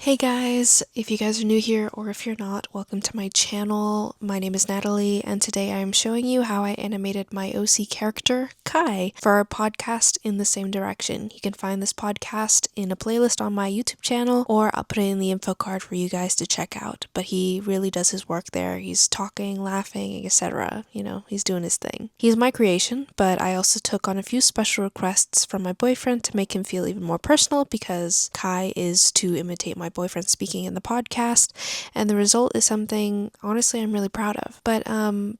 Hey guys, if you guys are new here or if you're not, welcome to my channel. My name is Natalie and today I am showing you how I animated my OC character, Kai, for our podcast In the Same Direction. You can find this podcast in a playlist on my YouTube channel or I'll put it in the info card for you guys to check out. But he really does his work there. He's talking, laughing, etc. He's doing his thing. He's my creation, but I also took on a few special requests from my boyfriend to make him feel even more personal because Kai is to imitate my boyfriend speaking in the podcast, and the result is something honestly I'm really proud of. But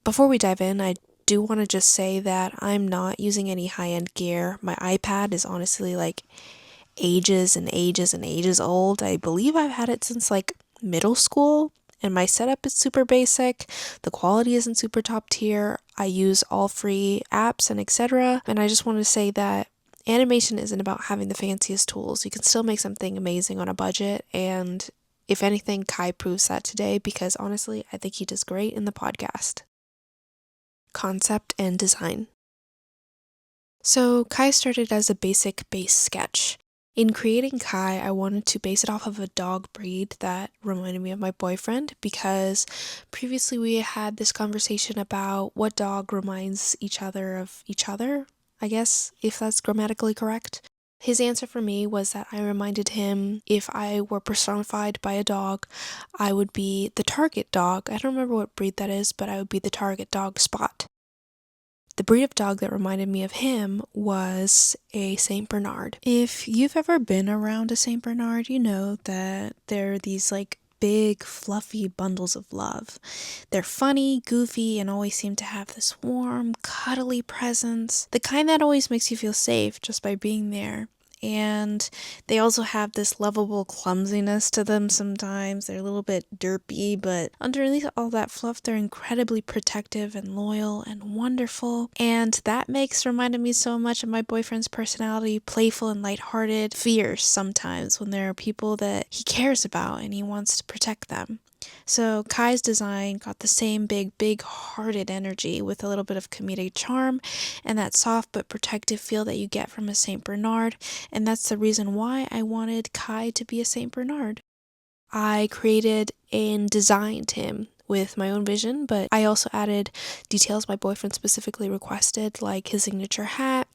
before we dive in, I do want to just say that I'm not using any high-end gear. My iPad is honestly like ages and ages and ages old. I believe I've had it since like middle school, and my setup is super basic. The quality isn't super top tier. I use all free apps and etc. And I just want to say that animation isn't about having the fanciest tools. You can still make something amazing on a budget, and if anything, Kai proves that today because honestly, I think he does great in the podcast. Concept and design. So Kai started as a basic base sketch. In creating Kai, I wanted to base it off of a dog breed that reminded me of my boyfriend because previously we had this conversation about what dog reminds each other of each other, I guess, if that's grammatically correct. His answer for me was that I reminded him if I were personified by a dog, I would be the target dog. I don't remember what breed that is, but I would be the target dog Spot. The breed of dog that reminded me of him was a Saint Bernard. If you've ever been around a Saint Bernard, you know that they're these like big, fluffy bundles of love. They're funny, goofy, and always seem to have this warm, cuddly presence. The kind that always makes you feel safe just by being there. And they also have this lovable clumsiness to them sometimes. They're a little bit derpy, but underneath all that fluff, they're incredibly protective and loyal and wonderful. And that reminded me so much of my boyfriend's personality, playful and lighthearted, fierce sometimes when there are people that he cares about and he wants to protect them. So Kai's design got the same big hearted energy with a little bit of comedic charm and that soft but protective feel that you get from a Saint Bernard, and that's the reason why I wanted Kai to be a Saint Bernard. I created and designed him with my own vision, but I also added details my boyfriend specifically requested, like his signature hat,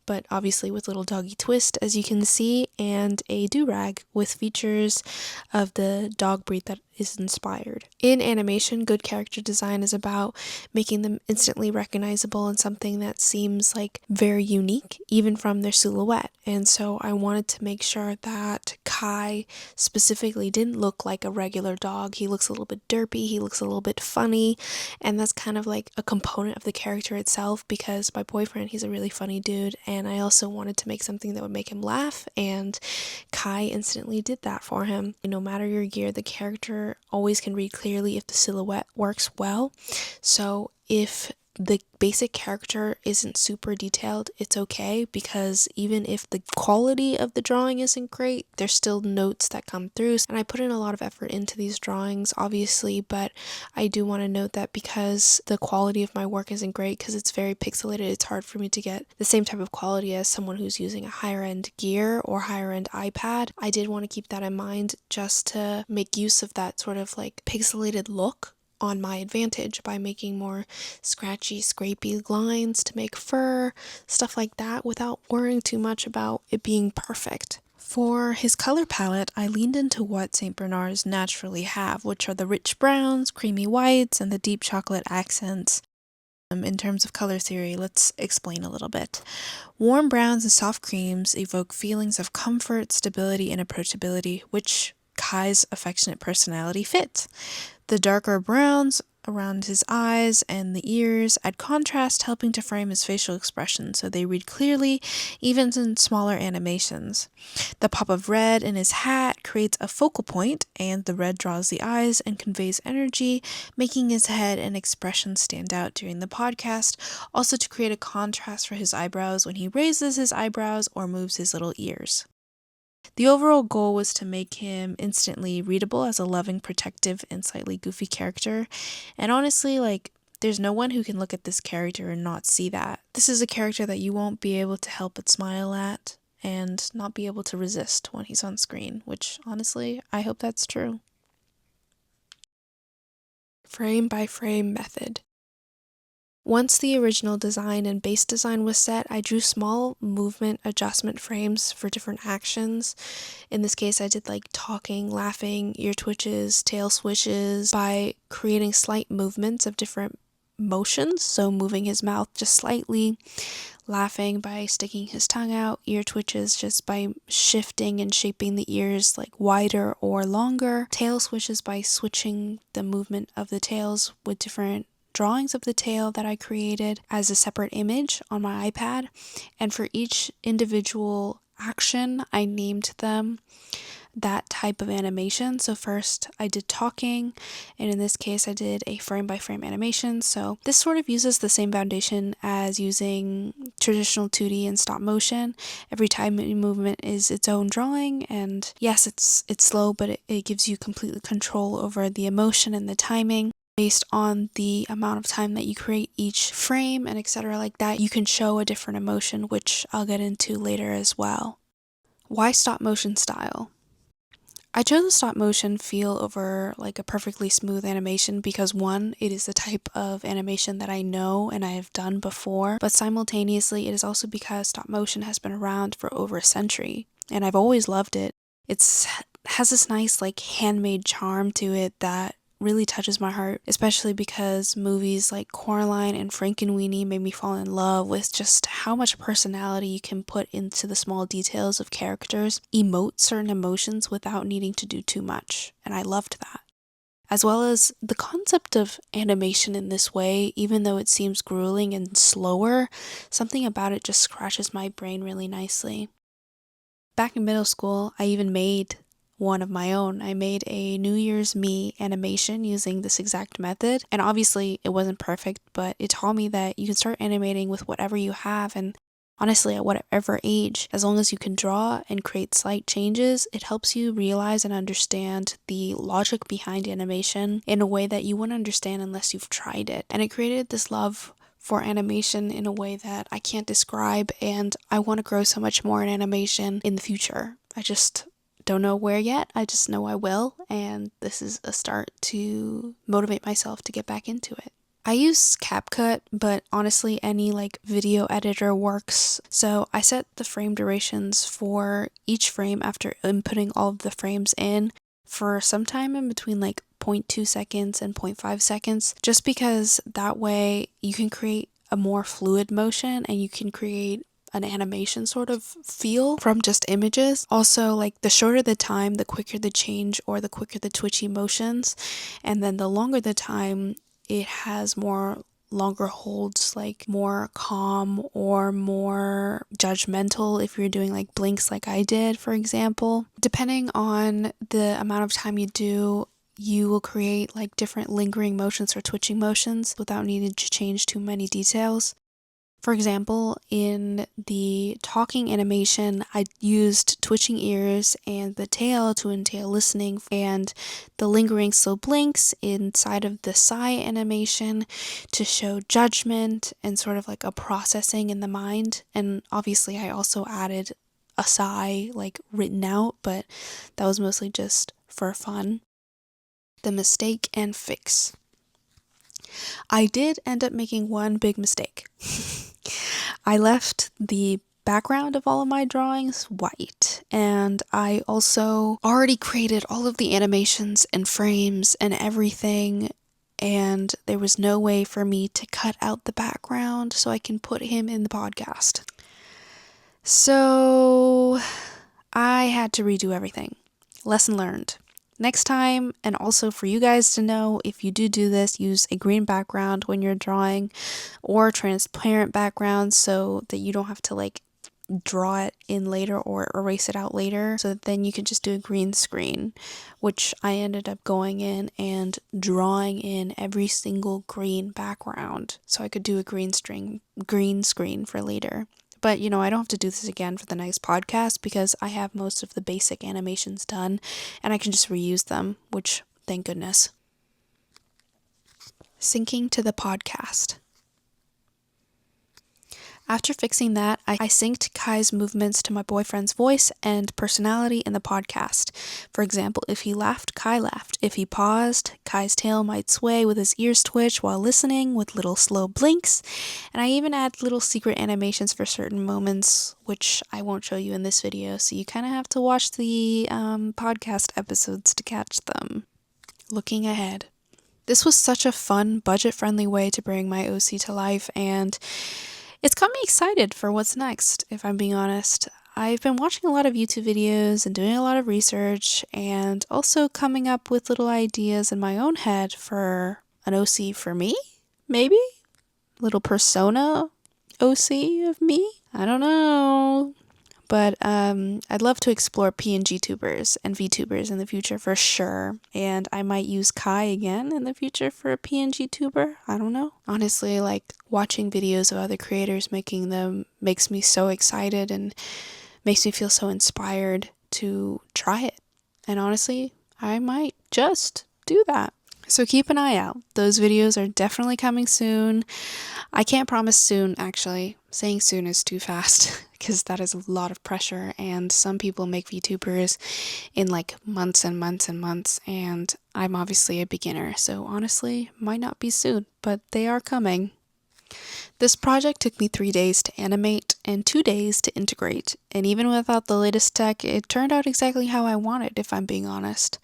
but obviously with little doggy twist, as you can see, and a do-rag with features of the dog breed that is inspired. In animation, good character design is about making them instantly recognizable and something that seems like very unique, even from their silhouette. And so I wanted to make sure that Kai specifically didn't look like a regular dog. He looks a little bit derpy, he looks a little bit funny, and that's kind of like a component of the character itself because my boyfriend, he's a really funny dude, and I also wanted to make something that would make him laugh, and Kai instantly did that for him. No matter your gear, the character always can read clearly if the silhouette works well. So if the basic character isn't super detailed, it's okay because even if the quality of the drawing isn't great, there's still notes that come through. And I put in a lot of effort into these drawings, obviously, but I do want to note that because the quality of my work isn't great, because it's very pixelated, it's hard for me to get the same type of quality as someone who's using a higher end gear or higher end iPad. I did want to keep that in mind just to make use of that sort of like pixelated look on my advantage by making more scratchy, scrapey lines to make fur, stuff like that, without worrying too much about it being perfect. For his color palette, I leaned into what St. Bernards naturally have, which are the rich browns, creamy whites, and the deep chocolate accents. In terms of color theory, let's explain a little bit. Warm browns and soft creams evoke feelings of comfort, stability, and approachability, which Kai's affectionate personality fits. The darker browns around his eyes and the ears add contrast, helping to frame his facial expression so they read clearly, even in smaller animations. The pop of red in his hat creates a focal point, and the red draws the eyes and conveys energy, making his head and expression stand out during the podcast, also to create a contrast for his eyebrows when he raises his eyebrows or moves his little ears. The overall goal was to make him instantly readable as a loving, protective, and slightly goofy character. And honestly, there's no one who can look at this character and not see that. This is a character that you won't be able to help but smile at. and not be able to resist when he's on screen, which honestly, I hope that's true. Frame by frame method. Once the original design and base design was set, I drew small movement adjustment frames for different actions. In this case, I did like talking, laughing, ear twitches, tail swishes by creating slight movements of different motions. So moving his mouth just slightly, laughing by sticking his tongue out, ear twitches just by shifting and shaping the ears like wider or longer, tail swishes by switching the movement of the tails with different drawings of the tail that I created as a separate image on my iPad. And for each individual action, I named them that type of animation. So first I did talking, and in this case I did a frame by frame animation. So this sort of uses the same foundation as using traditional 2D and stop motion. Every time movement is its own drawing, and yes, it's slow, but it gives you complete control over the emotion and the timing. Based on the amount of time that you create each frame and etc. like that, you can show a different emotion, which I'll get into later as well. Why stop motion style? I chose a stop motion feel over like a perfectly smooth animation because one, it is the type of animation that I know and I have done before, but simultaneously it is also because stop motion has been around for over a century and I've always loved it. It has this nice like handmade charm to it that really touches my heart, especially because movies like Coraline and Frankenweenie made me fall in love with just how much personality you can put into the small details of characters, emote certain emotions without needing to do too much, and I loved that. As well as the concept of animation in this way, even though it seems grueling and slower, something about it just scratches my brain really nicely. Back in middle school, I even made one of my own. I made a New Year's Me animation using this exact method, and obviously it wasn't perfect, but it taught me that you can start animating with whatever you have, and honestly at whatever age, as long as you can draw and create slight changes, it helps you realize and understand the logic behind animation in a way that you wouldn't understand unless you've tried it. And it created this love for animation in a way that I can't describe, and I want to grow so much more in animation in the future. I just don't know where yet, I just know I will, and this is a start to motivate myself to get back into it. I use CapCut, but honestly any like video editor works. So I set the frame durations for each frame after inputting all of the frames in for some time in between like 0.2 seconds and 0.5 seconds, just because that way you can create a more fluid motion and you can create an animation sort of feel from just images. Also, like the shorter the time, the quicker the change or the quicker the twitchy motions, and then the longer the time, it has more longer holds, like more calm or more judgmental if you're doing like blinks like I did, for example. Depending on the amount of time you do, you will create like different lingering motions or twitching motions without needing to change too many details. For example, in the talking animation, I used twitching ears and the tail to entail listening, and the lingering slow blinks inside of the sigh animation to show judgment and sort of like a processing in the mind. And obviously I also added a sigh like written out, but that was mostly just for fun. The mistake and fix. I did end up making one big mistake. I left the background of all of my drawings white, and I also already created all of the animations and frames and everything, and there was no way for me to cut out the background so I can put him in the podcast. So I had to redo everything. Lesson learned. Next time, and also for you guys to know, if you do this, use a green background when you're drawing or transparent background so that you don't have to like draw it in later or erase it out later, so that then you can just do a green screen, which I ended up going in and drawing in every single green background so I could do a green screen for later. But, I don't have to do this again for the next podcast because I have most of the basic animations done and I can just reuse them, which, thank goodness. Syncing to the podcast. After fixing that, I synced Kai's movements to my boyfriend's voice and personality in the podcast. For example, if he laughed, Kai laughed. If he paused, Kai's tail might sway with his ears twitch while listening with little slow blinks. And I even add little secret animations for certain moments, which I won't show you in this video, so you kind of have to watch the podcast episodes to catch them. Looking ahead. This was such a fun, budget-friendly way to bring my OC to life, and it's got me excited for what's next, if I'm being honest. I've been watching a lot of YouTube videos and doing a lot of research, and also coming up with little ideas in my own head for an OC for me, maybe? Little persona OC of me? I don't know. But I'd love to explore PNG tubers and VTubers in the future for sure. And I might use Kai again in the future for a PNG tuber. I don't know. Honestly, like watching videos of other creators making them makes me so excited and makes me feel so inspired to try it. And honestly, I might just do that. So keep an eye out. Those videos are definitely coming soon. I can't promise soon, actually. Saying soon is too fast because that is a lot of pressure, and some people make VTubers in like months and months and months, and I'm obviously a beginner, so honestly, might not be soon, but they are coming. This project took me 3 days to animate and 2 days to integrate, and even without the latest tech, it turned out exactly how I wanted, if I'm being honest.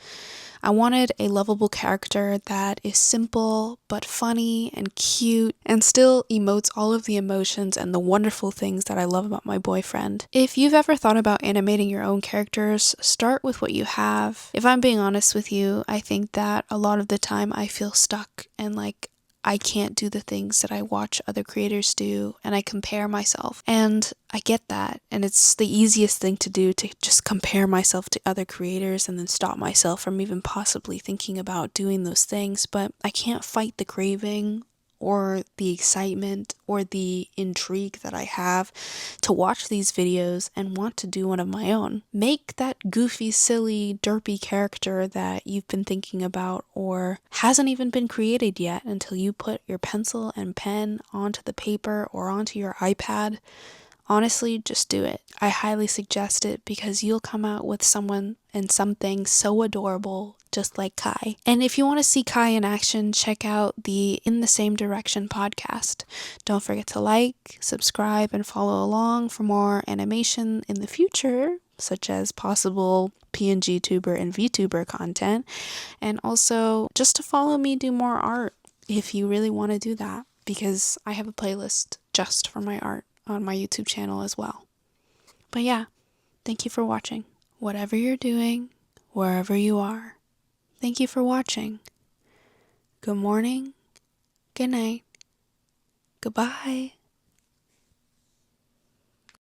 I wanted a lovable character that is simple but funny and cute and still emotes all of the emotions and the wonderful things that I love about my boyfriend. If you've ever thought about animating your own characters, start with what you have. If I'm being honest with you, I think that a lot of the time I feel stuck and like I can't do the things that I watch other creators do, and I compare myself. And I get that, and it's the easiest thing to do, to just compare myself to other creators and then stop myself from even possibly thinking about doing those things. But I can't fight the craving or the excitement or the intrigue that I have to watch these videos and want to do one of my own. Make that goofy, silly, derpy character that you've been thinking about or hasn't even been created yet until you put your pencil and pen onto the paper or onto your iPad. Honestly, just do it. I highly suggest it because you'll come out with someone and something so adorable, just like Kai. And if you want to see Kai in action, check out the In the Same Direction podcast. Don't forget to like, subscribe, and follow along for more animation in the future, such as possible PNG tuber and VTuber content. And also just to follow me do more art if you really want to do that, because I have a playlist just for my art on my YouTube channel as well. But yeah, thank you for watching. Whatever you're doing, wherever you are, thank you for watching. Good morning, good night, goodbye.